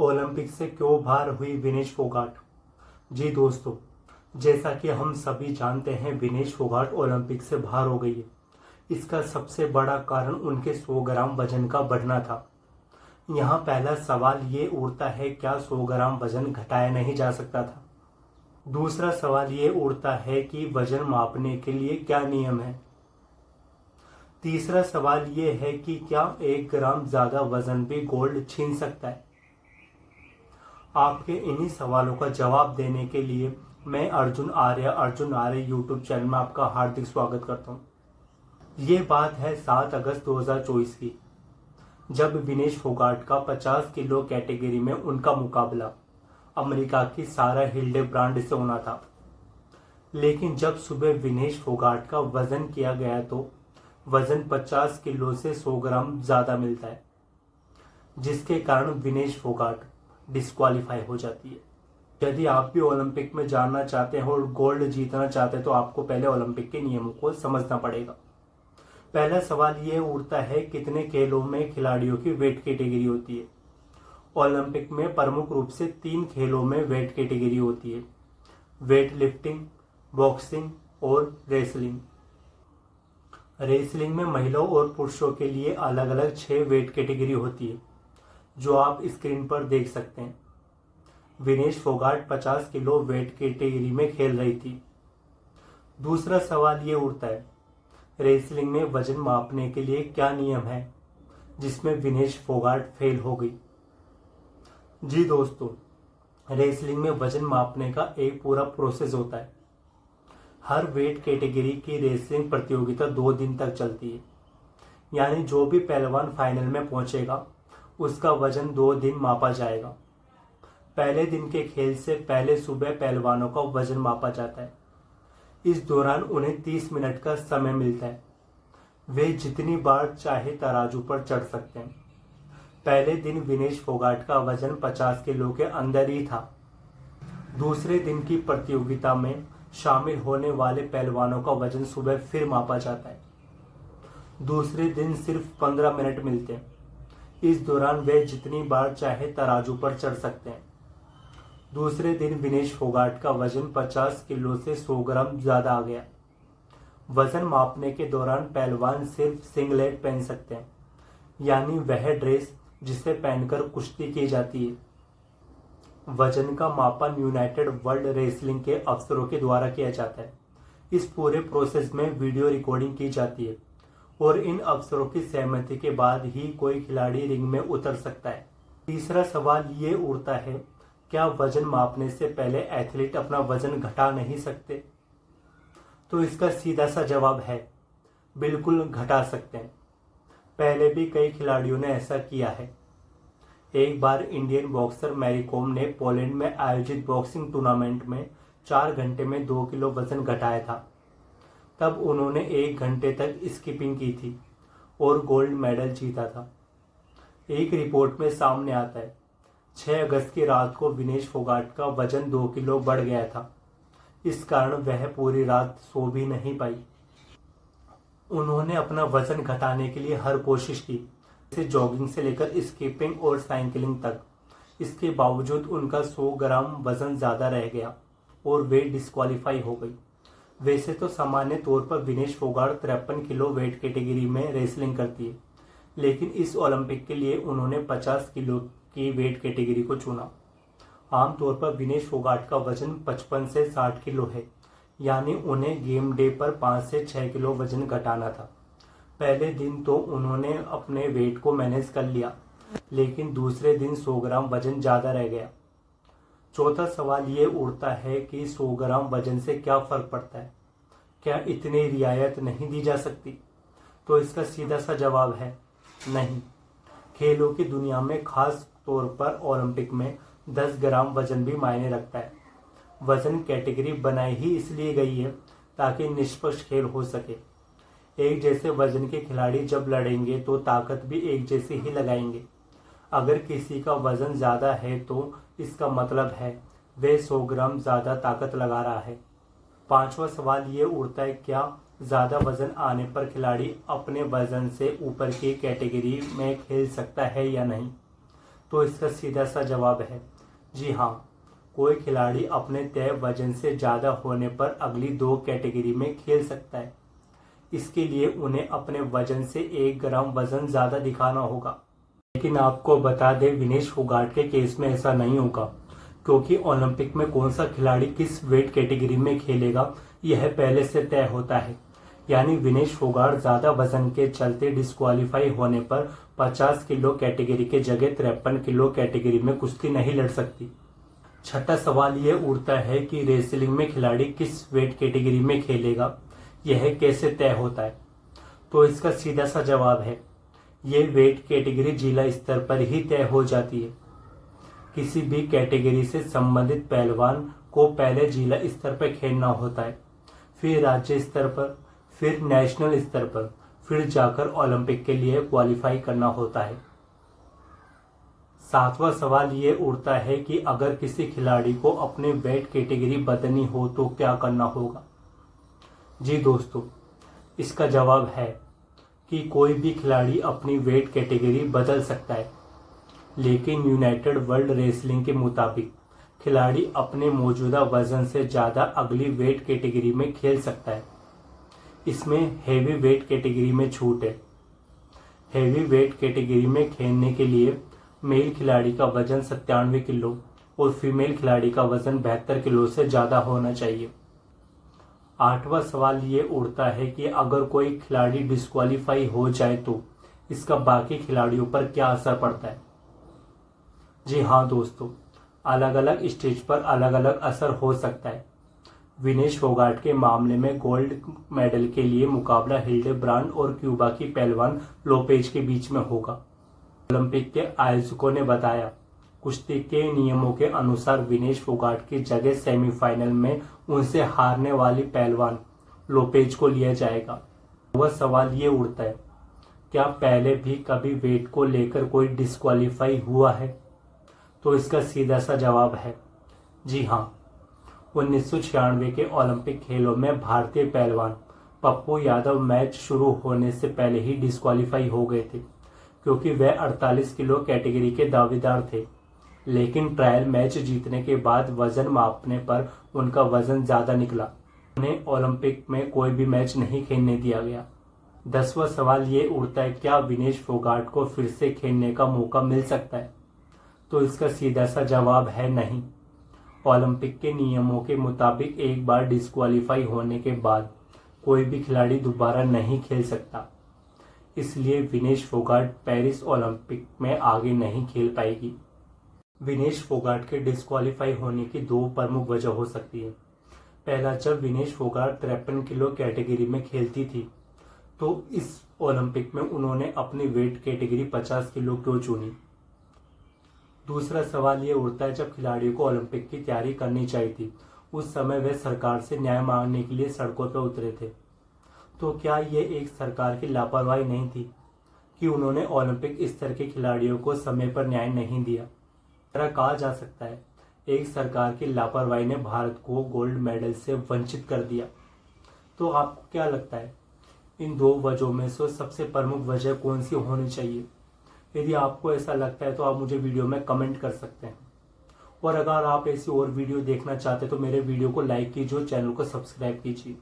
Olympic से क्यों बाहर हुई विनेश फोगाट। जी दोस्तों, जैसा कि हम सभी जानते हैं विनेश फोगाट ओलंपिक से बाहर हो गई है। इसका सबसे बड़ा कारण उनके 100 ग्राम वजन का बढ़ना था। यहाँ पहला सवाल ये उठता है, क्या 100 ग्राम वजन घटाया नहीं जा सकता था। दूसरा सवाल ये उठता है कि वजन मापने के लिए क्या नियम है। तीसरा सवाल ये है कि क्या 1 ग्राम ज्यादा वजन भी गोल्ड छीन सकता है। आपके इन्हीं सवालों का जवाब देने के लिए मैं अर्जुन आर्य यूट्यूब चैनल में आपका हार्दिक स्वागत करता हूँ। ये बात है 7 अगस्त 2024 की, जब विनेश फोगाट का 50 किलो कैटेगरी में उनका मुकाबला अमेरिका की सारा हिल्डेब्रांड से होना था। लेकिन जब सुबह विनेश फोगाट का वजन किया गया तो वजन 50 किलो से 100 ग्राम ज्यादा मिलता है, जिसके कारण विनेश फोगाट डिस्क्वालीफाई हो जाती है। यदि आप भी ओलंपिक में जाना चाहते हैं और गोल्ड जीतना चाहते हैं तो आपको पहले ओलंपिक के नियमों को समझना पड़ेगा। पहला सवाल ये उठता है, कितने खेलों में खिलाड़ियों की वेट कैटेगरी होती है। ओलंपिक में प्रमुख रूप से 3 खेलों में वेट कैटेगरी होती है, वेट लिफ्टिंग, बॉक्सिंग और रेसलिंग। रेसलिंग में महिलाओं और पुरुषों के लिए अलग अलग 6 वेट कैटेगरी होती है, जो आप स्क्रीन पर देख सकते हैं। Vinesh Phogat 50 kilo weight category में खेल रही थी। दूसरा सवाल ये उठता है, रेसलिंग में वजन मापने के लिए क्या नियम है, जिसमें विनेश फोगाट फेल हो गई। जी दोस्तों, रेसलिंग में वजन मापने का एक पूरा प्रोसेस होता है। हर वेट कैटेगरी की रेसलिंग प्रतियोगिता 2 दिन तक चलती है, यानी जो भी पहलवान फाइनल में पहुंचेगा उसका वजन 2 दिन मापा जाएगा। पहले दिन के खेल से पहले सुबह पहलवानों का वजन मापा जाता है। इस दौरान उन्हें 30 मिनट का समय मिलता है। वे जितनी बार चाहे तराजू पर चढ़ सकते हैं। पहले दिन विनेश फोगाट का वजन 50 किलो के अंदर ही था। दूसरे दिन की प्रतियोगिता में शामिल होने वाले पहलवानों का वजन सुबह फिर मापा जाता है। दूसरे दिन सिर्फ 15 मिनट मिलते हैं। इस दौरान वे जितनी बार चाहे तराजू पर चढ़ सकते हैं। दूसरे दिन विनेश फोगाट का वजन 50 किलो से 100 ग्राम ज्यादा आ गया। वजन मापने के दौरान पहलवान सिर्फ सिंगलेट पहन सकते हैं, यानी वह ड्रेस जिसे पहनकर कुश्ती की जाती है। वजन का मापन यूनाइटेड वर्ल्ड रेसलिंग के अफसरों के द्वारा किया जाता है। इस पूरे प्रोसेस में वीडियो रिकॉर्डिंग की जाती है और इन अफसरों की सहमति के बाद ही कोई खिलाड़ी रिंग में उतर सकता है। तीसरा सवाल ये उठता है, क्या वजन मापने से पहले एथलीट अपना वजन घटा नहीं सकते। तो इसका सीधा सा जवाब है, बिल्कुल घटा सकते हैं। पहले भी कई खिलाड़ियों ने ऐसा किया है। एक बार इंडियन बॉक्सर मैरी कॉम ने पोलैंड में आयोजित बॉक्सिंग टूर्नामेंट में 4 घंटे में 2 किलो वजन घटाया था। तब उन्होंने 1 घंटे तक स्किपिंग की थी और गोल्ड मेडल जीता था। एक रिपोर्ट में सामने आता है, 6 अगस्त की रात को विनेश फोगाट का वजन 2 किलो बढ़ गया था। इस कारण वह पूरी रात सो भी नहीं पाई। उन्होंने अपना वजन घटाने के लिए हर कोशिश की, जैसे जॉगिंग से लेकर स्किपिंग और साइकिलिंग तक। इसके बावजूद उनका 100 ग्राम वजन ज्यादा रह गया और वे डिस्क्वालीफाई हो गई। वैसे तो सामान्य तौर पर Vinesh Phogat 53 kilo weight category में रेसलिंग करती है, लेकिन इस ओलंपिक के लिए उन्होंने 50 किलो की वेट कैटेगरी को चुना। आमतौर पर विनेश फोगाट का वजन 55 से 60 किलो है, यानी उन्हें गेम डे पर 5 से 6 किलो वजन घटाना था। पहले दिन तो उन्होंने अपने वेट को मैनेज कर लिया, लेकिन दूसरे दिन 100 ग्राम वजन ज्यादा रह गया। चौथा सवाल ये उठता है कि 100 ग्राम वजन से क्या फर्क पड़ता है, क्या इतनी रियायत नहीं दी जा सकती। तो इसका सीधा सा जवाब है नहीं। खेलों की दुनिया में खास तौर पर ओलंपिक में 10 ग्राम वजन भी मायने रखता है। वजन कैटेगरी बनाई ही इसलिए गई है ताकि निष्पक्ष खेल हो सके। एक जैसे वजन के खिलाड़ी जब लड़ेंगे तो ताकत भी एक जैसी ही लगाएंगे। अगर किसी का वजन ज्यादा है तो इसका मतलब है वे 100 ग्राम ज्यादा ताकत लगा रहा है। पांचवा सवाल ये उठता है, क्या ज्यादा वजन आने पर खिलाड़ी अपने वजन से ऊपर की कैटेगरी में खेल सकता है या नहीं। तो इसका सीधा सा जवाब है जी हाँ, कोई खिलाड़ी अपने तय वजन से ज़्यादा होने पर अगली 2 कैटेगरी में खेल सकता है। इसके लिए उन्हें अपने वजन से 1 ग्राम वजन ज़्यादा दिखाना होगा। लेकिन आपको बता दें, विनेश फोगाट के केस में ऐसा नहीं होगा, क्योंकि ओलंपिक में कौन सा खिलाड़ी किस वेट कैटेगरी में खेलेगा यह पहले से तय होता है। यानी विनेश फोगाट ज़्यादा वजन के चलते डिस्क्वालीफाई होने पर 50 किलो कैटेगरी के जगह 53 किलो कैटेगरी में कुश्ती नहीं लड़ सकती। छठा सवाल यह उठता है कि रेसलिंग में खिलाड़ी किस वेट कैटेगरी में खेलेगा, यह कैसे तय होता है। तो इसका सीधा सा जवाब है, ये वेट कैटेगरी जिला स्तर पर ही तय हो जाती है। किसी भी कैटेगरी से संबंधित पहलवान को पहले जिला स्तर पर खेलना होता है, फिर राज्य स्तर पर, फिर नेशनल स्तर पर, फिर जाकर ओलंपिक के लिए क्वालिफाई करना होता है। 7वां सवाल ये उठता है कि अगर किसी खिलाड़ी को अपने वेट कैटेगरी बदलनी हो तो क्या करना होगा। जी दोस्तों, इसका जवाब है कि कोई भी खिलाड़ी अपनी वेट कैटेगरी बदल सकता है, लेकिन यूनाइटेड वर्ल्ड रेसलिंग के मुताबिक खिलाड़ी अपने मौजूदा वजन से ज़्यादा अगली वेट कैटेगरी में खेल सकता है। इसमें हेवी वेट कैटेगरी में छूट है। हेवी वेट कैटेगरी में खेलने के लिए मेल खिलाड़ी का वजन 97 किलो और फीमेल खिलाड़ी का वजन 72 किलो से ज़्यादा होना चाहिए। 8वां सवाल ये उठता है कि अगर कोई खिलाड़ी डिस्क्वालीफाई हो जाए तो इसका बाकी खिलाड़ियों पर क्या असर पड़ता है। जी हाँ दोस्तों, अलग अलग स्टेज पर अलग अलग असर हो सकता है। विनेश फोगाट के मामले में गोल्ड मेडल के लिए मुकाबला हिल्डेब्रांड और क्यूबा की पहलवान लोपेज के बीच में होगा। ओलंपिक के आयोजकों ने बताया, कुश्ती के नियमों के अनुसार विनेश फोगाट की जगह सेमीफाइनल में उनसे हारने वाली पहलवान लोपेज को लिया जाएगा। वह सवाल ये उठता है, क्या पहले भी कभी वेट को लेकर कोई डिस्क्वालीफाई हुआ है। तो इसका सीधा सा जवाब है जी हाँ, 1996 के ओलंपिक खेलों में भारतीय पहलवान पप्पू यादव मैच शुरू होने से पहले ही डिस्क्वालीफाई हो गए थे, क्योंकि वह 48 किलो कैटेगरी के दावेदार थे। लेकिन ट्रायल मैच जीतने के बाद वजन मापने पर उनका वजन ज़्यादा निकला। उन्हें ओलंपिक में कोई भी मैच नहीं खेलने दिया गया। 10वां सवाल ये उठता है, क्या विनेश फोगाट को फिर से खेलने का मौका मिल सकता है। तो इसका सीधा सा जवाब है नहीं। ओलंपिक के नियमों के मुताबिक एक बार डिस्क्वालीफाई होने के बाद कोई भी खिलाड़ी दोबारा नहीं खेल सकता। इसलिए विनेश फोगाट पेरिस ओलंपिक में आगे नहीं खेल पाएगी। विनेश फोगाट के डिस्क्वालीफाई होने की 2 प्रमुख वजह हो सकती है। पहला, जब विनेश फोगाट 53 किलो कैटेगरी में खेलती थी तो इस ओलंपिक में उन्होंने अपनी वेट कैटेगरी 50 किलो क्यों चुनी। दूसरा सवाल ये उठता है, जब खिलाड़ियों को ओलंपिक की तैयारी करनी चाहिए थी उस समय वे सरकार से न्याय मांगने के लिए सड़कों पर उतरे थे। तो क्या ये एक सरकार की लापरवाही नहीं थी कि उन्होंने ओलंपिक स्तर के खिलाड़ियों को समय पर न्याय नहीं दिया। ऐसा कहा जा सकता है, एक सरकार की लापरवाही ने भारत को गोल्ड मेडल से वंचित कर दिया। तो आपको क्या लगता है, इन 2 वजहों में से सबसे प्रमुख वजह कौन सी होनी चाहिए। यदि आपको ऐसा लगता है तो आप मुझे वीडियो में कमेंट कर सकते हैं। और अगर आप ऐसी और वीडियो देखना चाहते हैं तो मेरे वीडियो को लाइक कीजिए और चैनल को सब्सक्राइब कीजिए।